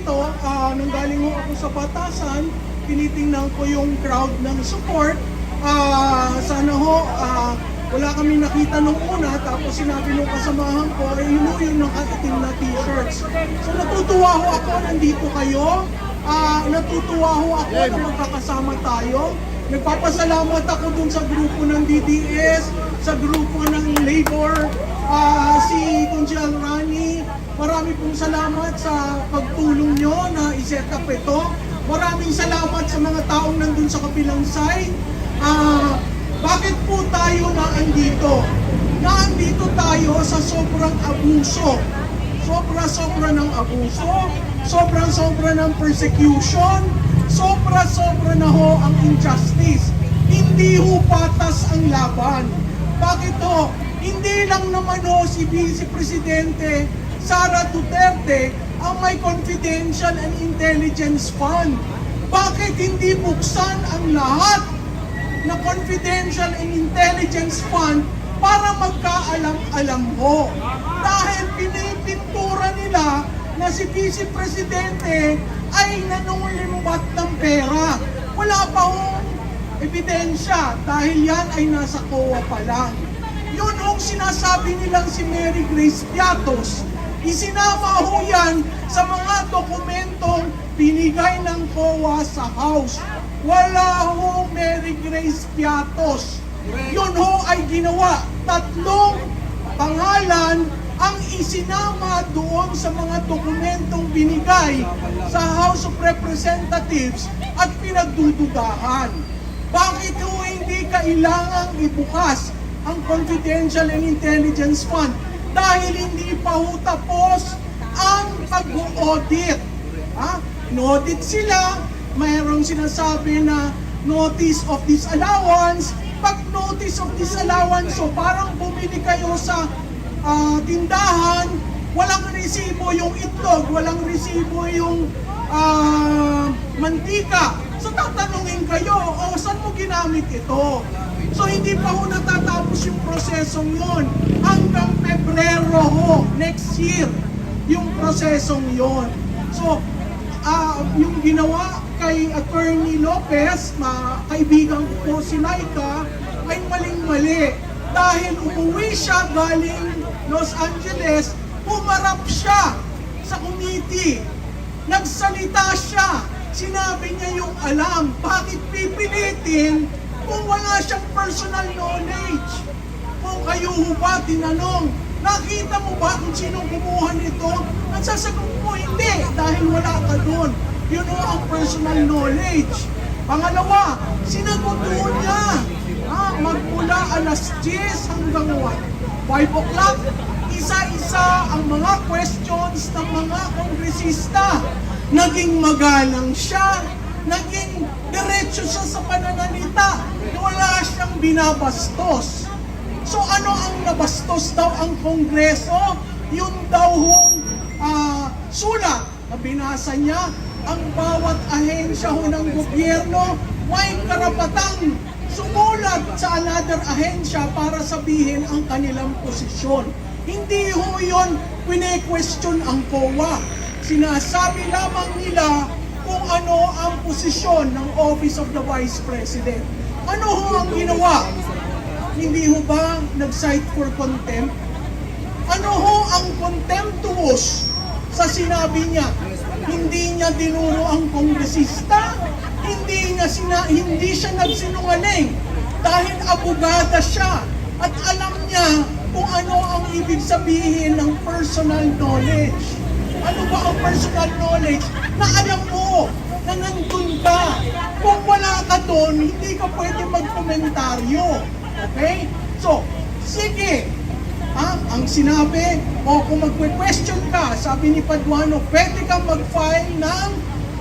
dito, nung galing ho ako sa Batasan, tinitingnan ko yung crowd ng support. Sana ho, wala kami nakita nung una, tapos sinabi nung kasamahan ko, yun ho yung nakaitim na t-shirts. So natutuwa ho ako, nandito kayo. Natutuwa ho ako na magkakasama tayo. Nagpapasalamat ako dun sa grupo ng DDS, sa grupo ng Labor, si Kunjal Rani. Marami pong salamat sa pagtulong nyo na iset up ito. Maraming salamat sa mga taong nandun sa kabilang side. Bakit po tayo naandito? Naandito tayo sa sobrang abuso. Sobra-sobra ng abuso, sobrang-sobra ng persecution, sobra-sobra na ho ang injustice. Hindi ho patas ang laban. Bakit ho? Hindi lang naman ho si Vice Presidente Sara Duterte ang may confidential and intelligence fund. Bakit hindi buksan ang lahat na confidential and intelligence fund para magkaalam-alam ho? Dahil pinipintura nila na si Vice Presidente ay nanungulimbat ng pera. Wala pa hong ebidensya dahil yan ay nasa COA pa lang. Yun hong sinasabi nilang si Mary Grace Piatos. Isinama ho yan sa mga dokumentong binigay ng COA sa House. Wala hong Mary Grace Piatos. Yun ho ay ginawa. 3 pangalan ang isinama doon sa mga dokumentong binigay sa House of Representatives at pinagdududahan. Bakit ho hindi kailangang ibukas ang Confidential and Intelligence Fund? Dahil hindi pa ho tapos ang pag-audit. In-audit sila, mayroong sinasabi na notice of disallowance. Pag notice of disallowance, so parang bumili kayo sa tindahan, walang resibo yung itlog, walang resibo yung mantika. So tatanungin kayo, saan mo ginamit ito? So hindi pa ho natatapos yung prosesong yon. Hanggang Pebrero ho, next year, yung prosesong yon. So, yung ginawa kay Attorney Lopez, kaibigan ko po si Laika, ay maling-mali. Dahil umuwi siya galing Los Angeles, humarap siya sa committee. Nagsalita siya. Sinabi niya yung alam. Bakit pipilitin kung wala siyang personal knowledge? Kung kayo ba tinanong, nakita mo ba kung sinong kumuha nito? Ang sasagot mo, hindi, dahil wala ka doon. Yun o ang personal knowledge. Pangalawa, sinagot doon niya. Magmula alas 10 hanggang 5 o'clock, isa-isa ang mga questions ng mga kongresista. Naging magalang siya, naging diretso siya sa pananalita, wala siyang binabastos. So ano ang nabastos daw ang Kongreso? Yun daw hong sulat na binasa niya, ang bawat ahensya ho ng gobyerno may karapatang sumulat sa another ahensya para sabihin ang kanilang posisyon. Hindi ho yun pine-question ang COA. Sinasabi lamang nila kung ano ang posisyon ng Office of the Vice President. Ano ho ang ginawa? Hindi ho ba nag-cite for contempt? Ano ho ang contemptuous sa sinabi niya? Hindi niya dinuro ang kongresista, hindi siya nagsinungaling dahil abogada siya at alam niya kung ano ang ibig sabihin ng personal knowledge. Ano ba ang personal knowledge? Na alam mo na nandun ka. Kung wala ka doon, hindi ka pwede magkomentaryo. Okay? So, sige. Ang sinabi, kung magque-question ka, sabi ni Paduano, pwede kang mag-file ng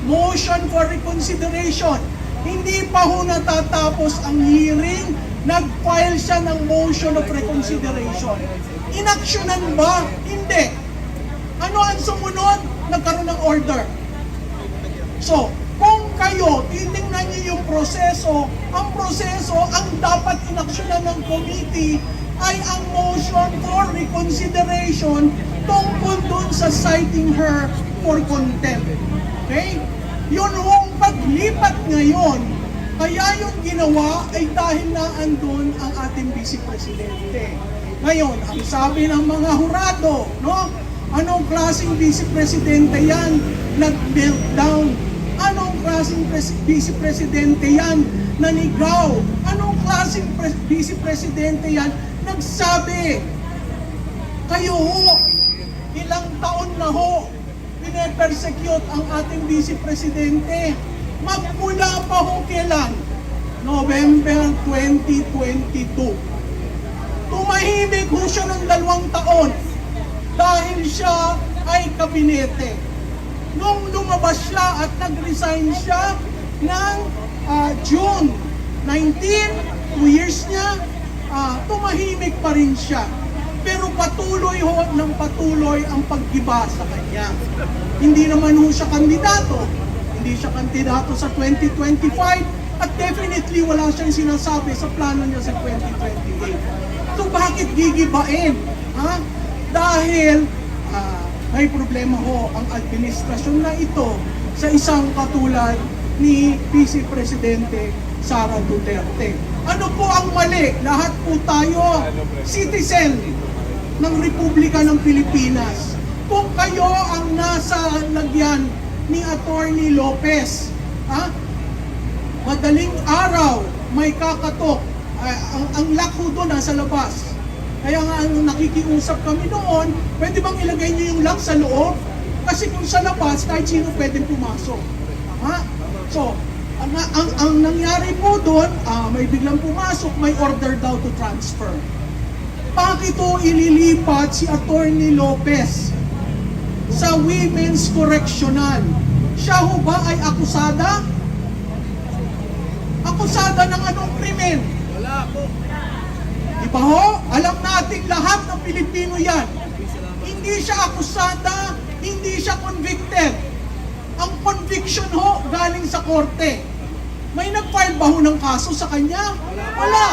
motion for reconsideration. Hindi pa ho natatapos ang hearing, nag-file siya ng motion of reconsideration. Inaksyonan ba? Hindi. Ano ang sumunod? Nagkaroon ng order. So, kung kayo, titingnan niyo yung proseso, ang dapat inaksyonan ng committee ay ang motion for reconsideration tungkol dun sa citing her for contempt. Okay? Yun hong paglipat ngayon, kaya yung ginawa ay dahil na andun ang ating Vice Presidente. Ngayon, ang sabi ng mga hurado, no? Anong klaseng Vice Presidente yan? Nag-meltdown. Anong klaseng Vice Presidente yan? Nanigaw. Anong klaseng Vice Presidente yan? Nagsabi. Kayo ho, ilang taon na ho, pine-persecute ang ating Vice Presidente. Magmula pa ho kailan? November 2022. Tumahimik ho siya ng 2 taon dahil siya ay kabinete. Nung lumabas siya at nag-resign siya ng June 19, 2 years niya, tumahimik pa rin siya. Pero patuloy ho ng patuloy ang paggiba sa kanya. Hindi naman ho siya kandidato. Hindi siya kandidato sa 2025 at definitely wala siyang sinasabi sa plano niya sa 2028. So bakit gigibain? Ha? Dahil may problema ho ang administrasyon na ito sa isang katulad ni Vice Presidente Sara Duterte. Ano po ang mali? Lahat po tayo citizen ng Republika ng Pilipinas. Kung kayo ang nasa lagyan ni Attorney Lopez, madaling araw may kakatok, ang lock ho doon nasa labas. Kaya nga ang nakikiusap kami noon, pwede bang ilagay niyo yung lock sa loob? Kasi kung sa labas, kahit sino pwedeng pumasok. Tama? So, ang nangyari po doon, may biglang pumasok, may order daw to transfer. Bakit ito ililipat si Attorney Lopez sa Women's Correctional? Siya ho ba ay akusada? Akusada ng anong krimen? Wala po. Diba ho? Alam natin lahat ng Pilipino yan. Hindi siya akusada, hindi siya convicted. Ang conviction ho galing sa korte. May nag-file ba ho ng kaso sa kanya? Wala.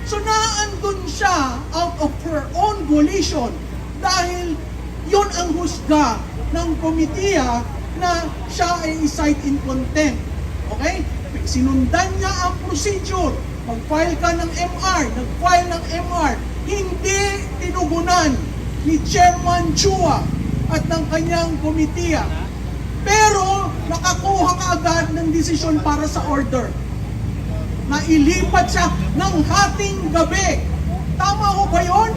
So naandun siya out of her own volition dahil yon ang husga ng komitiya na siya ay cite in contempt. Okay? Sinundan niya ang procedure. Mag-file ka ng MR, nag-file ng MR, hindi tinugunan ni Chairman Chua at ng kanyang komitiya. Pero nakakuha ka agad ng desisyon para sa order. Nailipat siya ng hating gabi. Tama ho ba yun?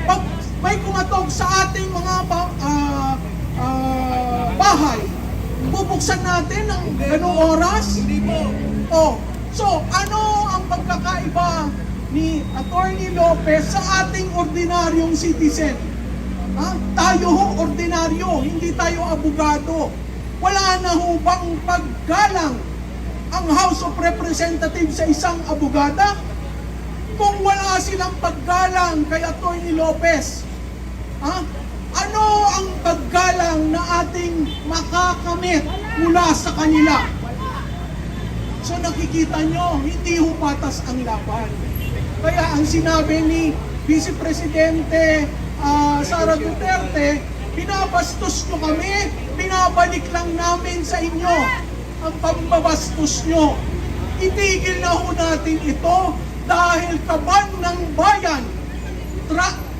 Pag may kumatok sa ating mga bahay, bubuksan natin ng ganong oras? Hindi po. Oh, so ano ang pagkakaiba ni Attorney Lopez sa ating ordinaryong citizen? Tayo ho ordinaryo, hindi tayo abogado. Wala na ho bang paggalang ang House of Representatives sa isang abogada? Kung wala silang paggalang kay Attorney Lopez, ano ang paggalang na ating makakamit mula sa kanila? So nakikita nyo, hindi ho patas ang laban. Kaya ang sinabi ni Vice Presidente Sara Duterte, pinabastos nyo kami, pinabalik lang namin sa inyo ang pambabastos nyo. Itigil na ho natin ito dahil kaban ng bayan,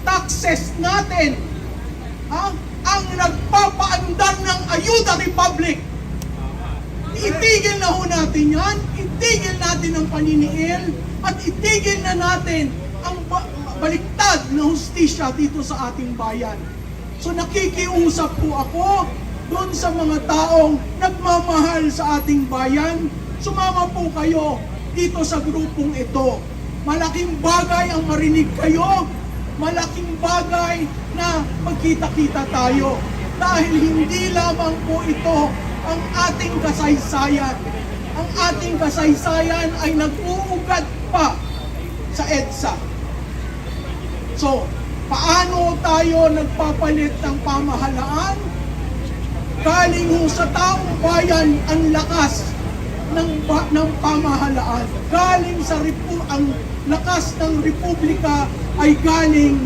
taxes natin, ang nagpapaandar ng Ayuda Republic. Itigil na ho natin yan, itigil natin ang paniniil, at itigil na natin ang baliktad na hustisya dito sa ating bayan. So nakikiusap po ako doon sa mga taong nagmamahal sa ating bayan, sumama po kayo dito sa grupong ito. Malaking bagay ang marinig kayo, malaking bagay na magkita-kita tayo. Dahil hindi lamang po ito ang ating kasaysayan. Ang ating kasaysayan ay nag-uugat pa sa EDSA. So, paano tayo nagpapalit ng pamahalaan? Galing ho sa taong bayan ang lakas ng pamahalaan. Galing sa ang lakas ng republika ay galing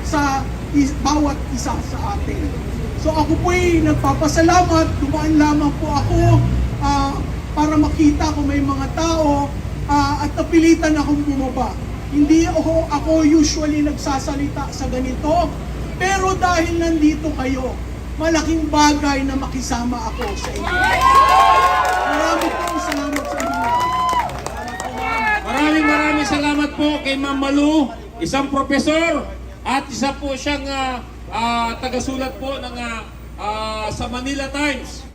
sa bawat isa sa atin. So ako po'y nagpapasalamat, dumaan lamang po ako para makita ko may mga tao at napilitan akong bumaba. Hindi ako usually nagsasalita sa ganito, pero dahil nandito kayo, malaking bagay na makisama ako sa inyo. Maraming salamat sa inyo. Maraming salamat po kay Ma'am Malu, isang profesor at isa po siyang tagasulat po ng sa Manila Times.